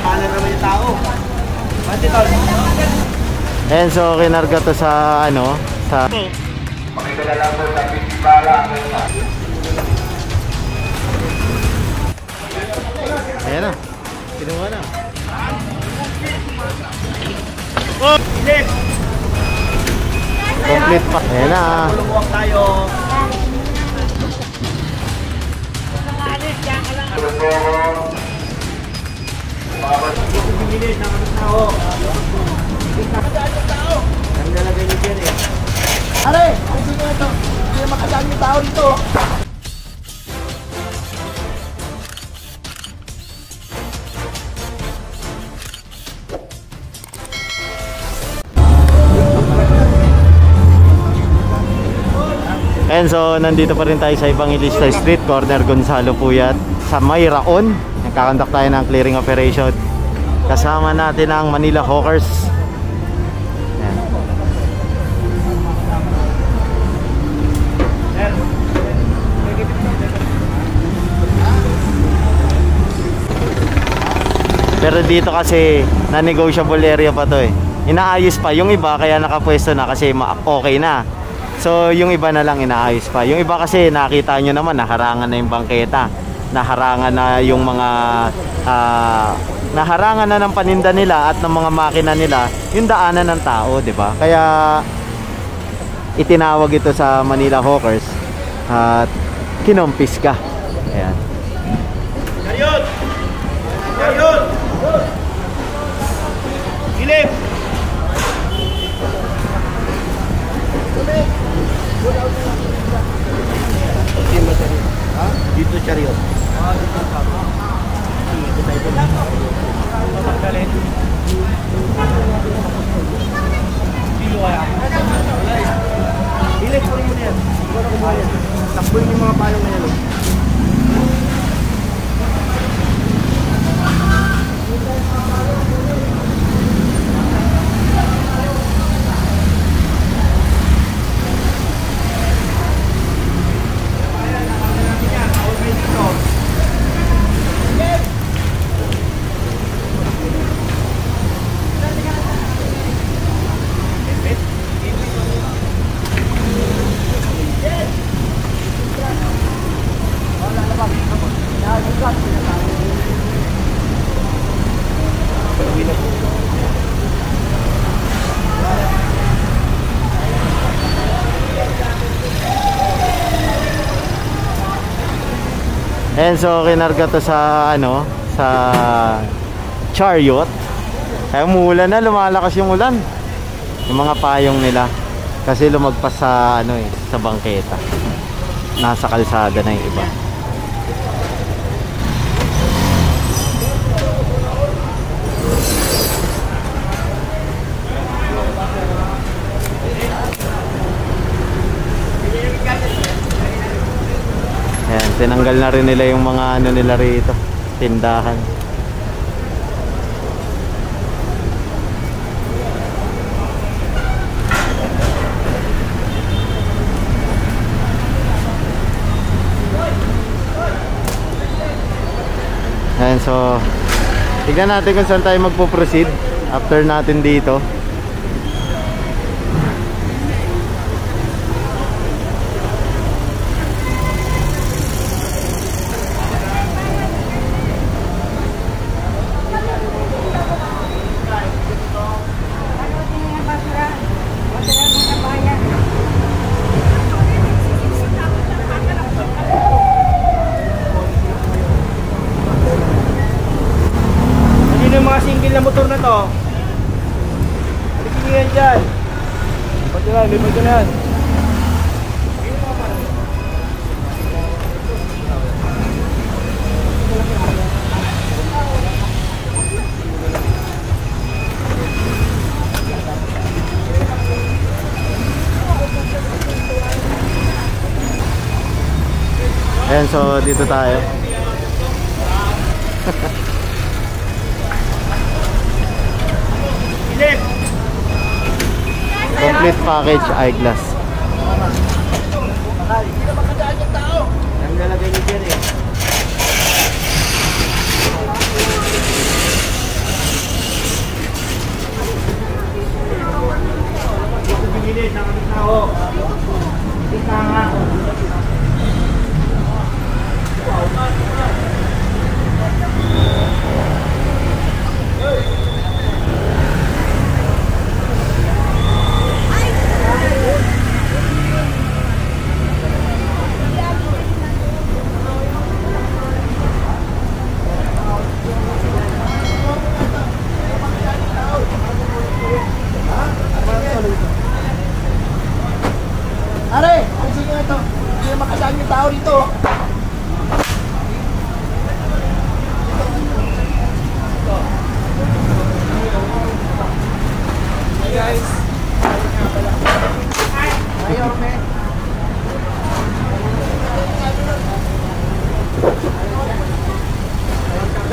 Paano naman yung tao? Pati tol. And so kinarga to sa ano, sa Pakitala lang po sa Pipibara. ayan na, kinuha na. Oh, ilis! Complete pa. Ayan na. Tulungan tayo. Ang lalagay ni Jerry. Are! Ang sino ito? Hindi makasaan yung tao dito. And so nandito pa rin tayo sa Evangelista Street, corner Gonzalo Puyat, sa Mayraon. Nagkakandak tayo ng clearing operation. Kasama natin ang Manila Hawkers. Ayan. Pero dito kasi na-negotiable area pa to eh. Inaayos pa yung iba kaya nakapwesto na kasi okay na. So yung iba na lang inaayos pa. Yung iba kasi nakita nyo naman naharangan na yung bangketa. Naharangan na yung mga naharangan na ng paninda nila at ng mga makina nila yung daanan ng tao, di ba? Kaya itinawag ito sa Manila Hawkers at kinumpis ka. Ayan. Ayun! Ayun! Ilip! Dito chariot. Dito tayo. Matanggalin. Dilo kaya. Ilip po rin mo na yan. Siguro ko muna yan. Takbuhin yung mga payong na yan. And so kinarga to sa ano, sa chariot. Kaya umuulan na, lumalakas yung ulan. Yung mga payong nila kasi lumagpas sa ano eh, sa bangketa. Nasa kalsada na yung iba. Ayan, tinanggal na rin nila yung mga ano nila rito, tindahan. Ayan, so tignan natin kung saan tayo magpo-proceed after natin dito. Yung mga single na motor na to, aligin yan dyan. Pati na, limag na yan. Ayan, so dito tayo. Complete package eyeglass. Hindi na makadaan yung tao. Ang lalagay ni Jerry.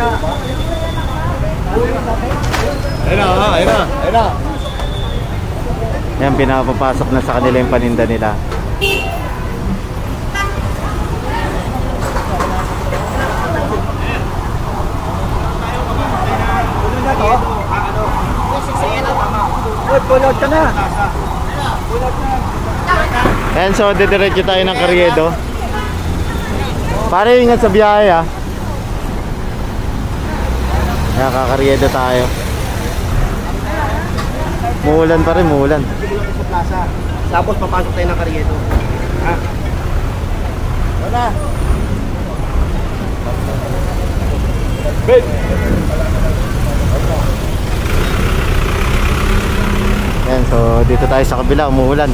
Ayun na, ayun na, ayun na. Yan, pinapapasok na sa kanila yung paninda nila. Pulot ka na. Ayan, so didiretso tayo ng Carriedo. Pare, ingat sa biyahe ah. Kaya kakaryedo tayo. Muulan pa rin, muulan. Sa plaza. Tapos papasok tayo ng Carriedo. Ha? Wala. Babe. Ayan, so dito tayo sa kabila, umuulan.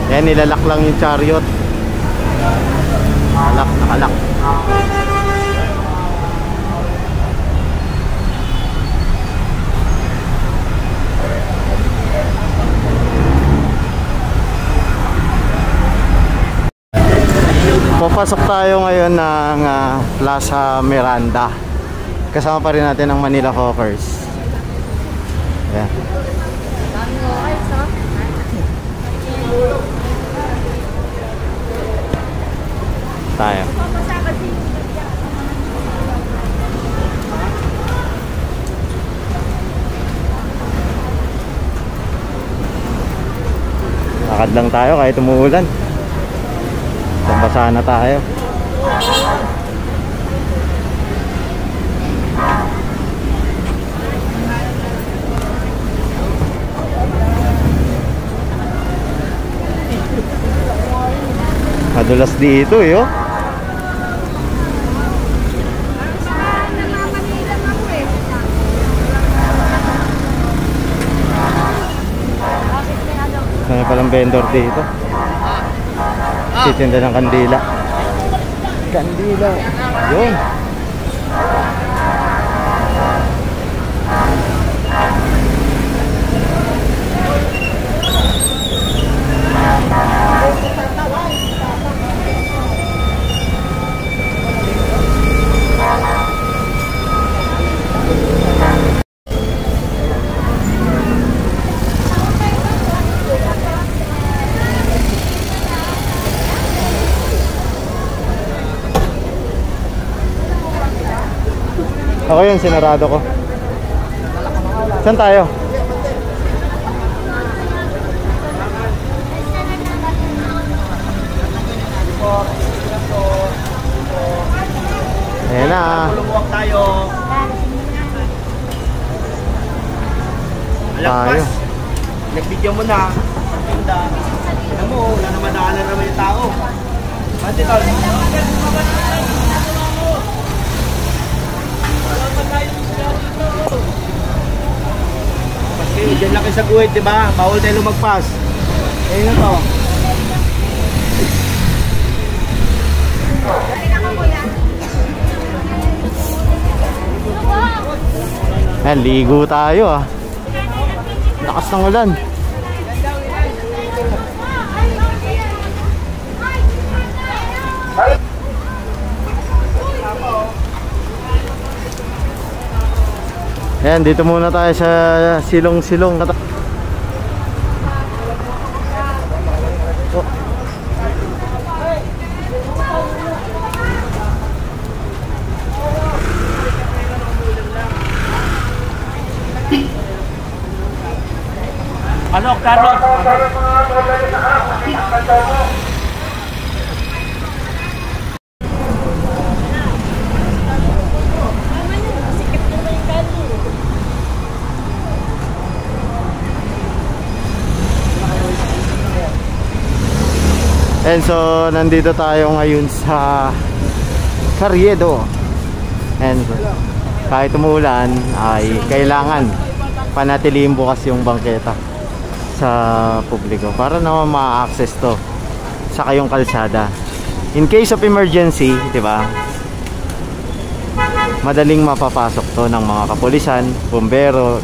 Ayan, nilalak lang yung chariot. Nakalak. Papasok tayo ngayon ng Plaza Miranda. Kasama pa rin natin ang Manila Hawkers. Ayan. Tayo. Lakad lang tayo kahit umuulan. Basa na tayo. Madulas dito eh, oh. May palang vendor dito. Titinda ng kandila. Kandila. Yun. Ako yun, sinarado ko. Saan tayo? Ayan na. Lumuwak tayo. Alagpas. Nag-video mo na. Tinda. Alam mo, wala naman daanan naman yung tao. Pati tol. Kasi dyan lang kayo sa guhit, diba? Bawal tayo lumagpas. Ayun na to. Ayan, ligo tayo ah. Lakas ng ulan. Ayan, dito muna tayo sa silong-silong. Oh. Ano, Carlos? And so, nandito tayo ngayon sa Carriedo. And kahit umulan, ay kailangan panatilihin bukas yung bangketa sa publiko para naman ma-access to sa kayong kalsada. In case of emergency, di ba? Madaling mapapasok to ng mga kapulisan, bumbero,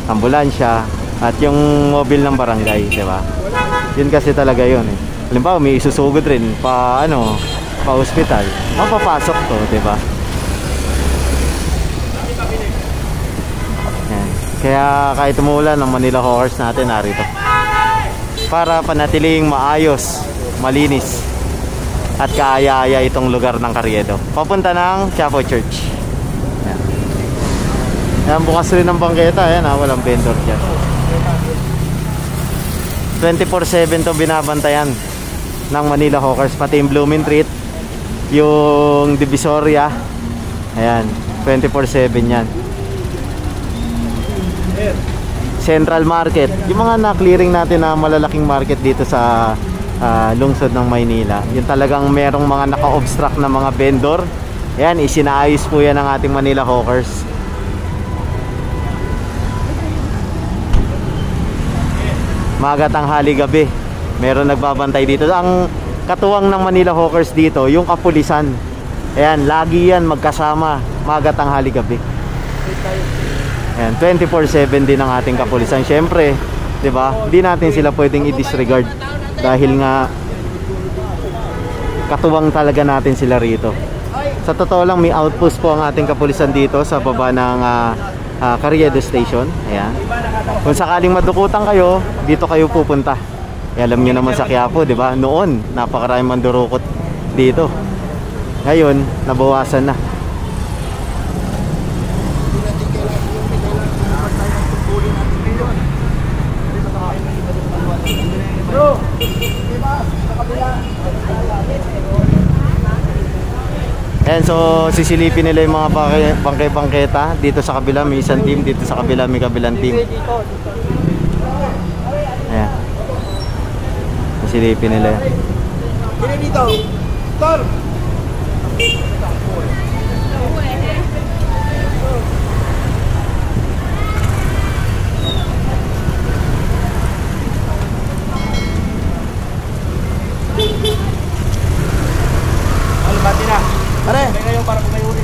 ambulansya, at yung mobile ng barangay, di ba? Yun kasi talaga yun eh. Halimbawa, may isusugod rin pa hospital, mapapasok to, di ba? Yan. Kaya kahit umulan, ang Manila Hawkers natin narito para panatiling maayos, malinis at kaaya-aya itong lugar ng Carriedo papunta ng Quiapo Church. Yan. Yan, bukas rin ang bangketa. Yan, walang vendor dyan. 24/7 to binabantayan ng Manila Hawkers, pati yung Blooming Treat, yung Divisoria. Ayan, 24/7 yan. Central Market, yung mga na-clearing natin na malalaking market dito sa lungsod ng Maynila, yung talagang merong mga naka-obstruct na mga vendor. Ayan, isinaayos po yan ng ating Manila Hawkers. Maga, tanghali, gabi, meron nagbabantay dito. Ang katuwang ng Manila Hawkers dito, yung kapulisan. Ayan, lagi yan magkasama, maga, tanghali, gabi. Ayan, 24/7 din ang ating kapulisan. Syempre, 'di ba? Hindi natin sila pwedeng i-disregard dahil nga katuwang talaga natin sila rito. Sa totoo lang, may outpost po ang ating kapulisan dito sa baba ng Carriedo Station. Ayan. Kung sakaling madukutan kayo, dito kayo pupunta. Alam niyo naman sa Quiapo, 'di ba? Noon, napakaraming mandurukot dito. Ngayon, nabawasan na. Ayan, so sisilipin nila yung mga bangketa. Dito sa kabila may isang team, dito sa kabila may kabilang team. Ayan, sisilipin nila yan. Dito, Tor! Bati na. Pare, kayo para kumayuri.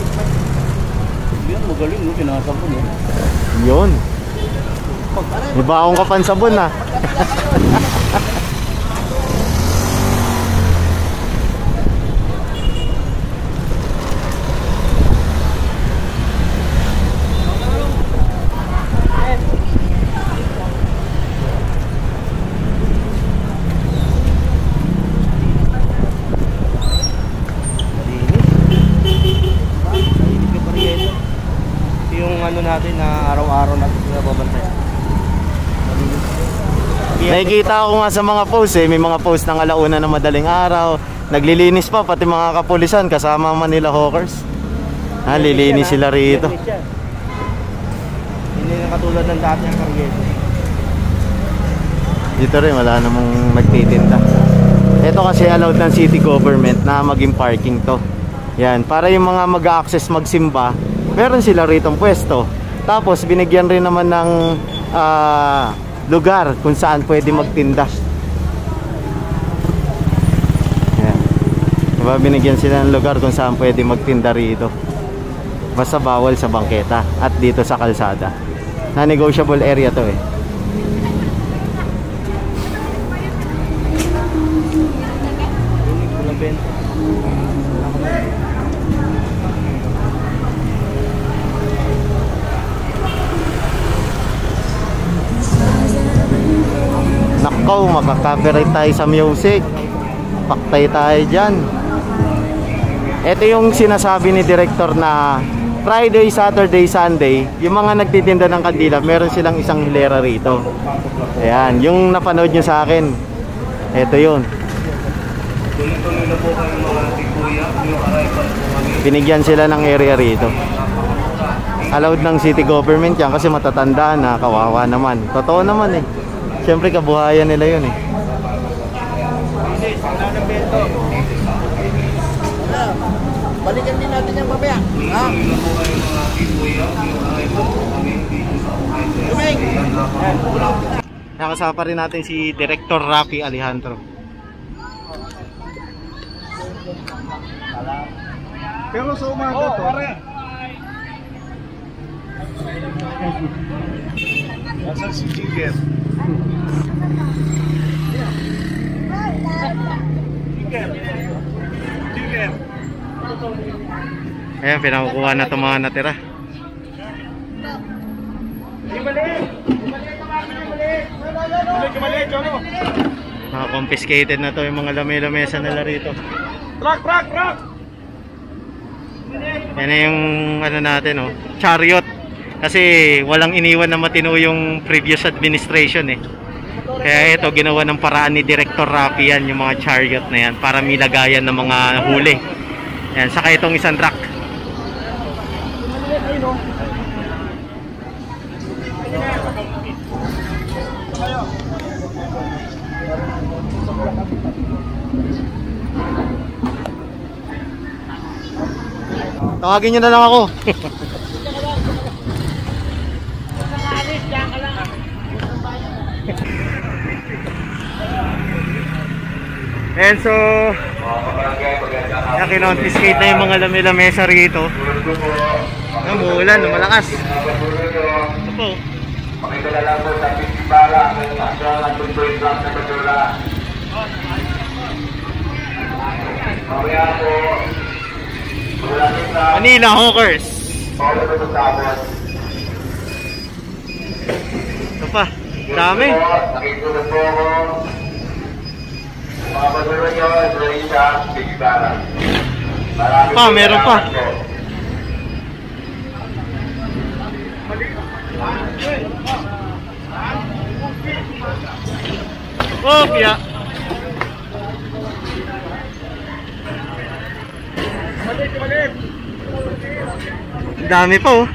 Yan, magaling, no? Pinakasabon, no? Yun. May baong ka pan sabon, ha? Natin na araw-araw natin nababantay. Nakikita ko nga sa mga post may mga post ng alauna na madaling araw, naglilinis pa pati mga kapulisan kasama Manila Hawkers. Lilinis sila rito. Hindi na katulad ng dati ang Carriedo. Dito rin wala namang nagtitinda. Ito kasi allowed ng city government na maging parking to. Yan, para yung mga mag-access magsimba, meron sila ritong pwesto. Tapos binigyan rin naman ng lugar kung saan pwede magtinda. Ayan. Diba, binigyan sila ng lugar kung saan pwede magtinda rito. Basta bawal sa bangketa at dito sa kalsada. Na-negotiable area to eh. Nakaw, makaka-copyright tayo sa music. Paktay tayo dyan. Ito yung sinasabi ni Director na Friday, Saturday, Sunday, yung mga nagtitinda ng kandila, meron silang isang hilera rito. Ayan, yung napanood nyo sa akin, ito yun. Binigyan sila ng area rito. Allowed ng city government yan kasi matatanda na, kawawa naman. Totoo naman eh. Siyempre kabuhayan nila yun eh. Balikan din natin yung mamaya. Nakasama pa rin natin si Director Rafi Alejandro. Pero sa umaga to. Asan si Jigger? Jigger. Ayan, pinakukuha na itong mga natira. Mga confiscated na to yung mga lamesa nila rito. Truck! Yan na yung ano natin, oh, chariot. Kasi walang iniwan na matino yung previous administration eh. Kaya ito ginawa ng paraan ni Director Rafi yan, yung mga chariot na yan, para milagayan ng mga huli. Yan, saka itong isang truck. Tawagin nyo na lang ako. And so kinonfiscate na yung mga lamesa rito. Umuulan, malakas. Ito po. Pakidala lang po sa Pitibara ang tuloy lang sa Badula. Mamaya po Manila Hawkers. Ito pa, dami. Nakitulog po ako. Mga Badula nyo, Indonesia, Pitibara. Pa, meron pa. Oh, piya. Dami pa oh.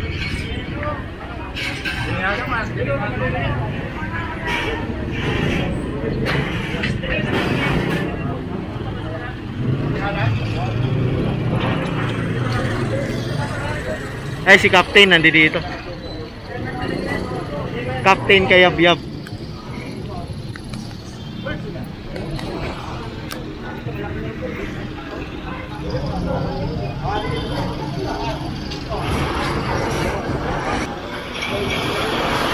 Ay, si Captain nandito. Captain Kayabyab.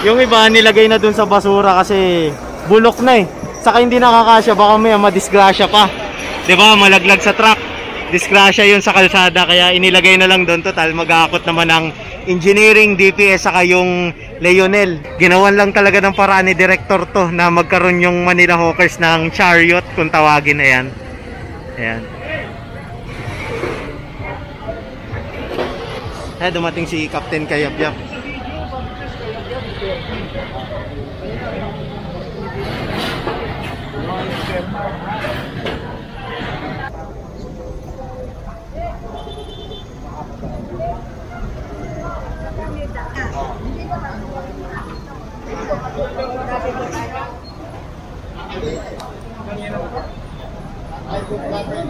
Yung iba nilagay na dun sa basura kasi bulok na eh. Saka hindi nakakasya, baka may madisgrasya pa. 'Di ba? Malaglag sa truck. Disgrasya 'yun sa kalsada kaya inilagay na lang doon. Total mag-aakot naman ng engineering, DPS saka yung Leonel. Ginawan lang talaga ng paraan ni director to na magkaroon yung Manila Hawkers ng chariot kung tawagin na yan. Ayan. Ay, dumating si Captain Kayabyab.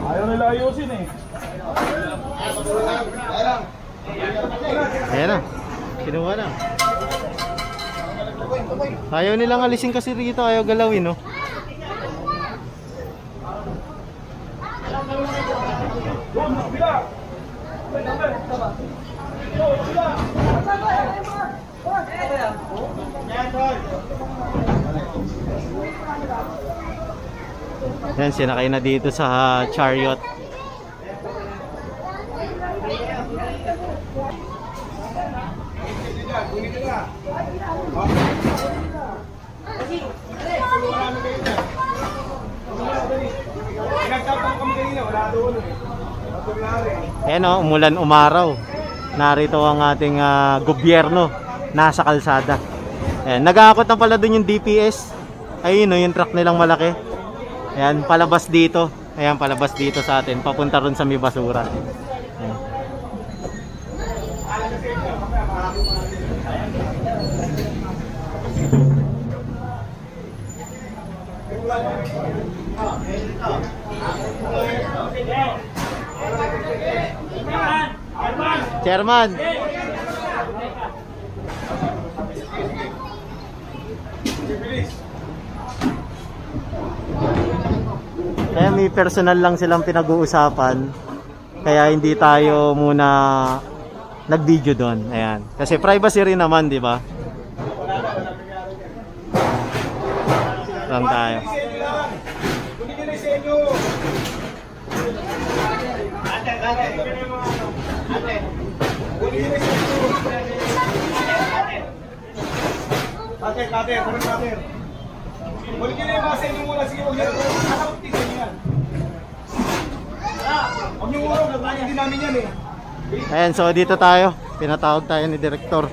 Ayaw nila ayusin eh. Ayan na. Kinuha na. Ayaw nilang alisin kasi rito. Ayaw galawin, no? Yan, sinakay na dito sa chariot. Ayan o, umulan umaraw. Narito ang ating gobyerno nasa kalsada. Ayan, nag-aakot na pala dun yung DPS. Ayun o, yung truck nilang malaki. Ayan, palabas dito. Ayan, palabas dito sa atin. Papunta ron sa may basura. Ayan. Chairman. Kaya may personal lang silang pinag-uusapan. Kaya hindi tayo muna nag-video doon. Ayan. Kasi privacy rin naman, di ba? lang tayo. Kunin nyo na sa inyo. Ate. Kunin nyo na sa inyo. Ate. Kunin nyo na yung mga sa inyo muna. Sige, huwag nyo. Alam, tignan nyo yan. Huwag nyo muna. Nagbayan din namin yan eh. Ayan, so dito tayo. Pinatawag tayo ni Direktor.